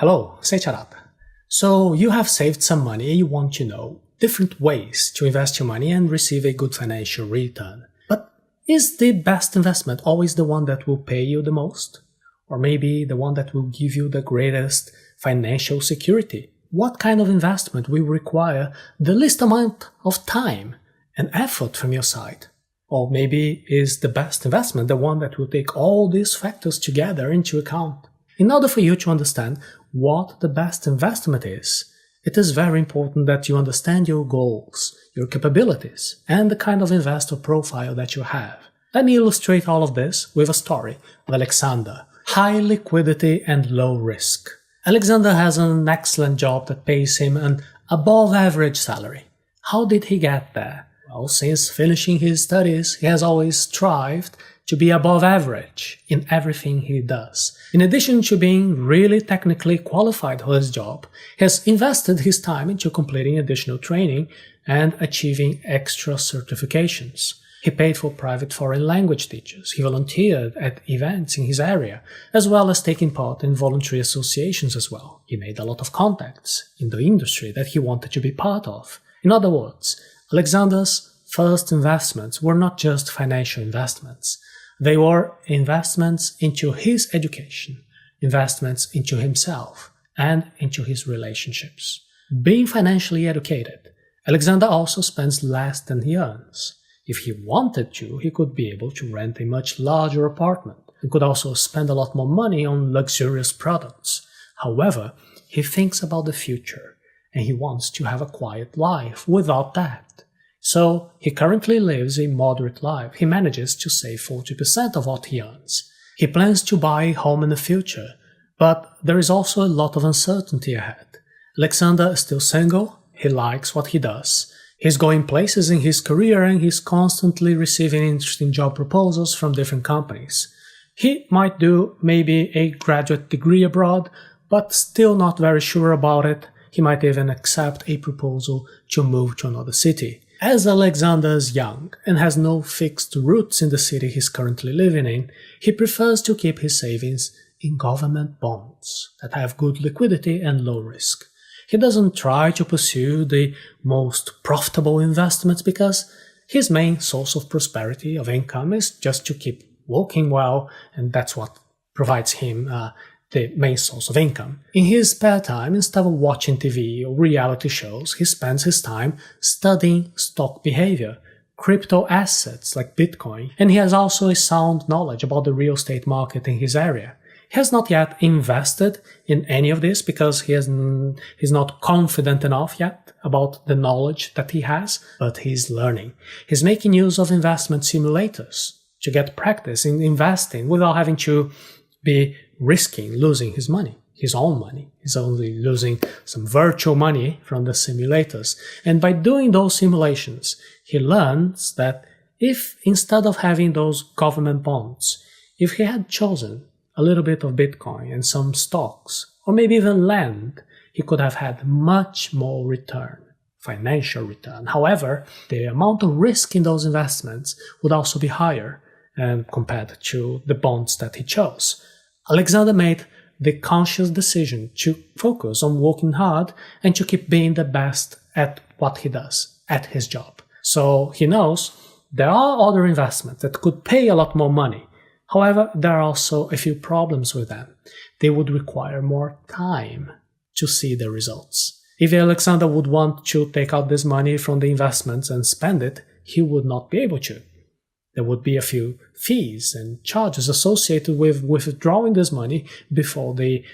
Hello, Seiiti Arata. So you have saved some money and you want to know different ways to invest your money and receive a good financial return. But is the best investment always the one that will pay you the most? Or maybe the one that will give you the greatest financial security? What kind of investment will require the least amount of time and effort from your side? Or maybe is the best investment the one that will take all these factors together into account? In order for you to understand what the best investment is, it is very important that you understand your goals, your capabilities, and the kind of investor profile that you have. Let me illustrate all of this with a story of Alexander. High liquidity and low risk. Alexander has an excellent job that pays him an above-average salary. How did he get there? Well, since finishing his studies, he has always strived to be above average in everything he does. In addition to being really technically qualified for his job, he has invested his time into completing additional training and achieving extra certifications. He paid for private foreign language teachers, he volunteered at events in his area, as well as taking part in voluntary associations as well. He made a lot of contacts in the industry that he wanted to be part of. In other words, Alexander's first investments were not just financial investments. They were investments into his education, investments into himself, and into his relationships. Being financially educated, Alexander also spends less than he earns. If he wanted to, he could be able to rent a much larger apartment and could also spend a lot more money on luxurious products. However, he thinks about the future and he wants to have a quiet life without that. So he currently lives a moderate life. He manages to save 40% of what he earns. He plans to buy a home in the future, but there is also a lot of uncertainty ahead. Alexander is still single, he likes what he does. He's going places in his career and he's constantly receiving interesting job proposals from different companies. He might do maybe a graduate degree abroad, but still not very sure about it. He might even accept a proposal to move to another city. As Alexander is young and has no fixed roots in the city he's currently living in, he prefers to keep his savings in government bonds that have good liquidity and low risk. He doesn't try to pursue the most profitable investments because his main source of prosperity, of income, is just to keep working well, and that's what provides him the main source of income. In his spare time, instead of watching TV or reality shows, he spends his time studying stock behavior, crypto assets like Bitcoin, and he has also a sound knowledge about the real estate market in his area. He has not yet invested in any of this because he's not confident enough yet about the knowledge that he has, but he's learning. He's making use of investment simulators to get practice in investing without having to be risking losing his money, his own money. He's only losing some virtual money from the simulators. And by doing those simulations, he learns that if instead of having those government bonds, if he had chosen a little bit of Bitcoin and some stocks, or maybe even land, he could have had much more return, financial return. However, the amount of risk in those investments would also be higher compared to the bonds that he chose. Alexander made the conscious decision to focus on working hard and to keep being the best at what he does, at his job. So he knows there are other investments that could pay a lot more money. However, there are also a few problems with them. They would require more time to see the results. If Alexander would want to take out this money from the investments and spend it, he would not be able to. There would be a few fees and charges associated with withdrawing this money before the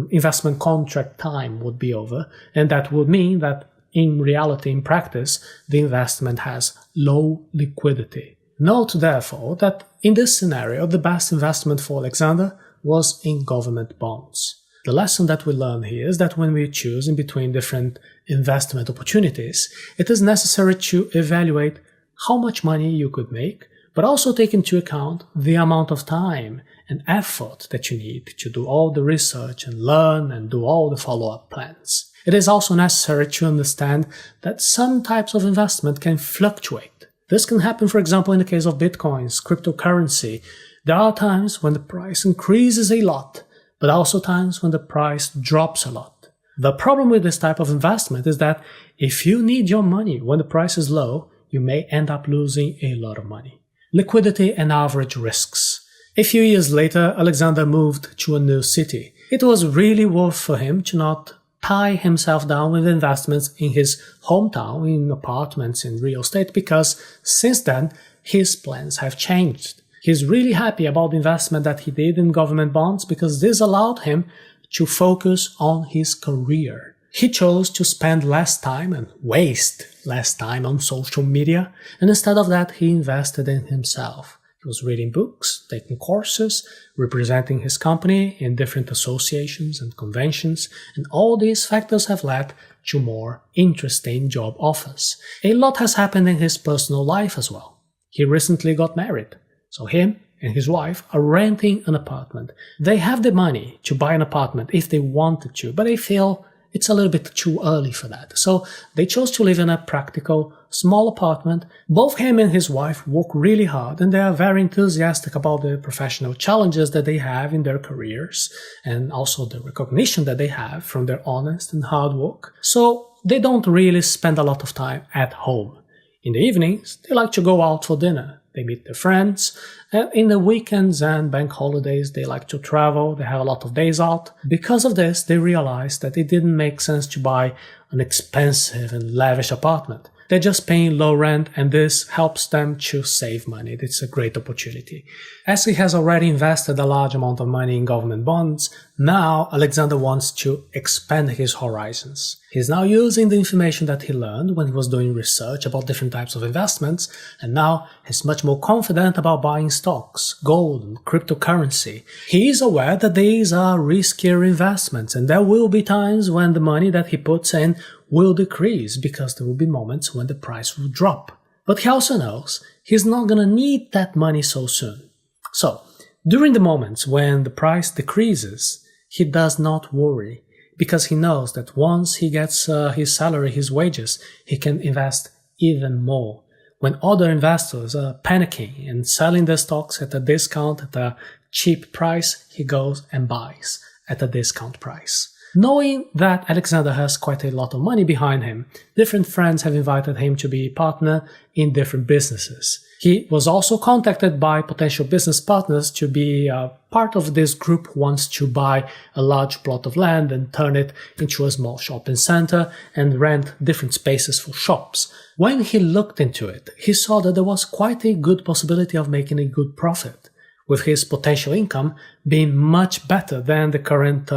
investment contract time would be over, and that would mean that in reality, in practice, the investment has low liquidity. Note, therefore, that in this scenario, the best investment for Alexander was in government bonds. The lesson that we learn here is that when we choose in between different investment opportunities, it is necessary to evaluate how much money you could make, but also take into account the amount of time and effort that you need to do all the research and learn and do all the follow-up plans. It is also necessary to understand that some types of investment can fluctuate. This can happen, for example, in the case of Bitcoins, cryptocurrency. There are times when the price increases a lot, but also times when the price drops a lot. The problem with this type of investment is that if you need your money when the price is low, you may end up losing a lot of money. Liquidity and average risks. A few years later, Alexander moved to a new city. It was really worth for him to not tie himself down with investments in his hometown, in apartments, in real estate, because since then, his plans have changed. He's really happy about the investment that he did in government bonds because this allowed him to focus on his career. He chose to spend less time and waste less time on social media, and instead of that, he invested in himself. He was reading books, taking courses, representing his company in different associations and conventions, and all these factors have led to more interesting job offers. A lot has happened in his personal life as well. He recently got married, so him and his wife are renting an apartment. They have the money to buy an apartment if they wanted to, but they feel it's a little bit too early for that. So they chose to live in a practical, small apartment. Both him and his wife work really hard, and they are very enthusiastic about the professional challenges that they have in their careers and also the recognition that they have from their honest and hard work. So they don't really spend a lot of time at home. In the evenings, they like to go out for dinner. They meet their friends, and in the weekends and bank holidays they like to travel, they have a lot of days out. Because of this, they realized that it didn't make sense to buy an expensive and lavish apartment. They're just paying low rent, and this helps them to save money. It's a great opportunity. As he has already invested a large amount of money in government bonds, now Alexander wants to expand his horizons. He's now using the information that he learned when he was doing research about different types of investments, and now he's much more confident about buying stocks, gold, and cryptocurrency. He is aware that these are riskier investments, and there will be times when the money that he puts in will decrease because there will be moments when the price will drop. But he also knows he's not going to need that money so soon. So, during the moments when the price decreases, he does not worry because he knows that once he gets his salary, his wages, he can invest even more. When other investors are panicking and selling their stocks at a discount, at a cheap price, he goes and buys at a discount price. Knowing that Alexander has quite a lot of money behind him, different friends have invited him to be a partner in different businesses. He was also contacted by potential business partners to be part of this group who wants to buy a large plot of land and turn it into a small shopping center and rent different spaces for shops. When he looked into it, he saw that there was quite a good possibility of making a good profit, with his potential income being much better than the current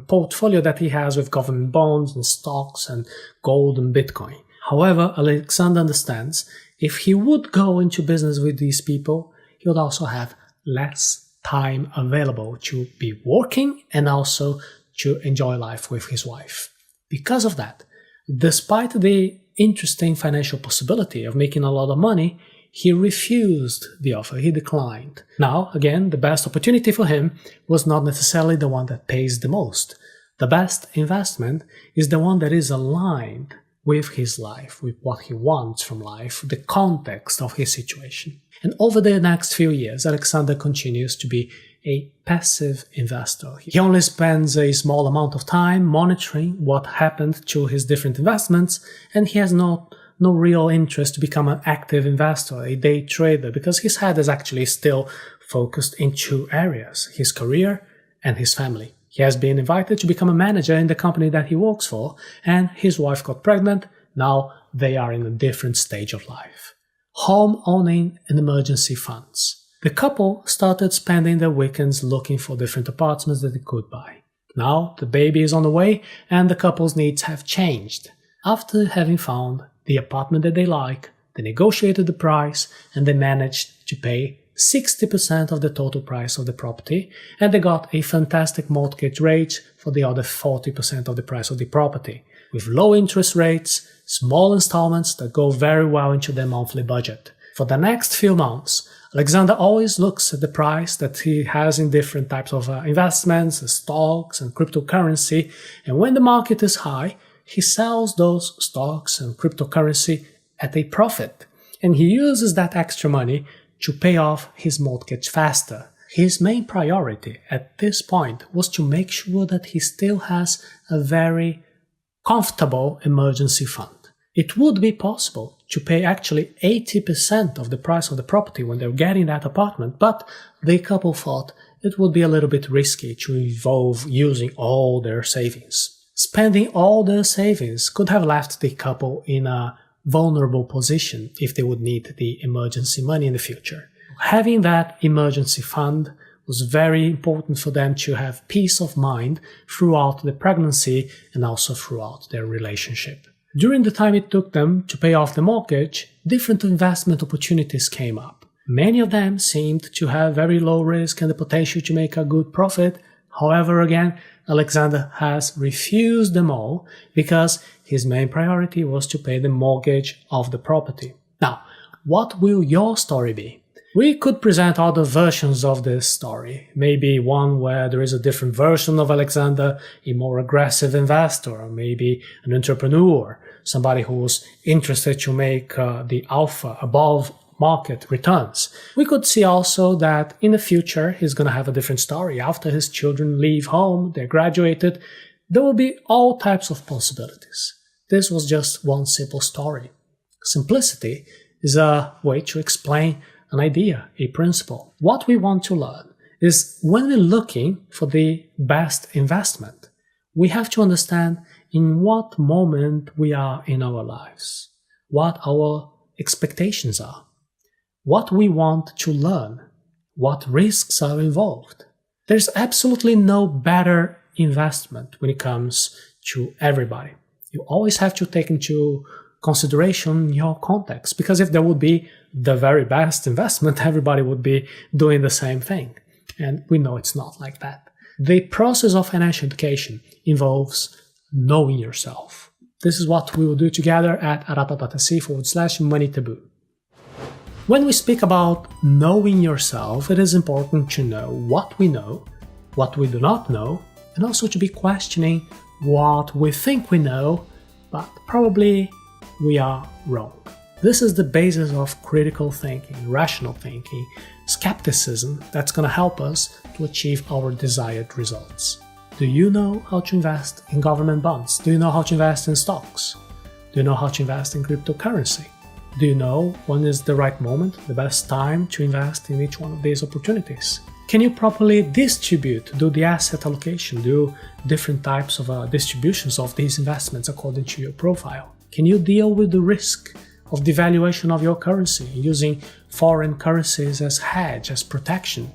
portfolio that he has with government bonds and stocks and gold and Bitcoin. However, Alexander understands if he would go into business with these people, he would also have less time available to be working and also to enjoy life with his wife. Because of that, despite the interesting financial possibility of making a lot of money, he refused the offer, he declined. Now, again, the best opportunity for him was not necessarily the one that pays the most. The best investment is the one that is aligned with his life, with what he wants from life, the context of his situation. And over the next few years, Alexander continues to be a passive investor. He only spends a small amount of time monitoring what happened to his different investments, and he has no real interest to become an active investor, a day trader, because his head is actually still focused in two areas, his career and his family. He has been invited to become a manager in the company that he works for, and his wife got pregnant. Now they are in a different stage of life. Home owning and emergency funds. The couple started spending their weekends looking for different apartments that they could buy. Now the baby is on the way, and the couple's needs have changed. After having found the apartment that they like, they negotiated the price, and they managed to pay 60% of the total price of the property, and they got a fantastic mortgage rate for the other 40% of the price of the property, with low interest rates, small installments that go very well into their monthly budget. For the next few months, Alexander always looks at the price that he has in different types of investments, stocks and cryptocurrency, and when the market is high, he sells those stocks and cryptocurrency at a profit, and he uses that extra money to pay off his mortgage faster. his main priority at this point was to make sure that he still has a very comfortable emergency fund. It would be possible to pay actually 80% of the price of the property when they're getting that apartment, but the couple thought it would be a little bit risky to involve using all their savings. Spending all their savings could have left the couple in a vulnerable position if they would need the emergency money in the future. Having that emergency fund was very important for them to have peace of mind throughout the pregnancy and also throughout their relationship. During the time it took them to pay off the mortgage, different investment opportunities came up. Many of them seemed to have very low risk and the potential to make a good profit. However, again, Alexander has refused them all because his main priority was to pay the mortgage of the property. Now, what will your story be? We could present other versions of this story, maybe one where there is a different version of Alexander, a more aggressive investor, or maybe an entrepreneur, somebody who's interested to make the alpha above market returns. We could see also that in the future he's going to have a different story. After his children leave home, they're graduated, there will be all types of possibilities. This was just one simple story. Simplicity is a way to explain an idea, a principle. What we want to learn is when we're looking for the best investment, we have to understand in what moment we are in our lives, what our expectations are, what we want to learn, what risks are involved. There's absolutely no better investment when it comes to everybody. You always have to take into consideration your context, because if there would be the very best investment, everybody would be doing the same thing. And we know it's not like that. The process of financial education involves knowing yourself. This is what we will do together at arata.se/money taboo. When we speak about knowing yourself, it is important to know what we do not know, and also to be questioning what we think we know, but probably we are wrong. This is the basis of critical thinking, rational thinking, skepticism that's going to help us to achieve our desired results. Do you know how to invest in government bonds? Do you know how to invest in stocks? Do you know how to invest in cryptocurrency? Do you know when is the right moment, the best time to invest in each one of these opportunities? Can you properly do the asset allocation, do different types of distributions of these investments according to your profile? Can you deal with the risk of devaluation of your currency, using foreign currencies as hedge, as protection?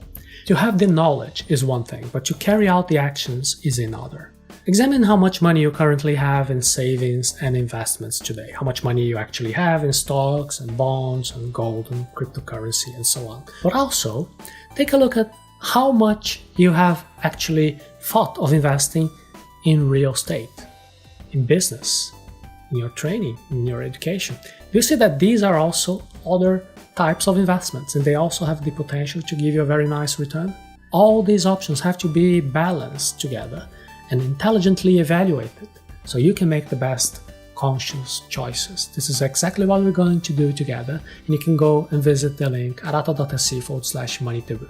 To have the knowledge is one thing, but to carry out the actions is another. Examine how much money you currently have in savings and investments today, how much money you actually have in stocks and bonds and gold and cryptocurrency and so on. But also, take a look at how much you have actually thought of investing in real estate, in business, in your training, in your education. You see that these are also other types of investments, and they also have the potential to give you a very nice return. All these options have to be balanced together and intelligently evaluated so you can make the best conscious choices. This is exactly what we're going to do together, and you can go and visit the link arata.se/money taboo.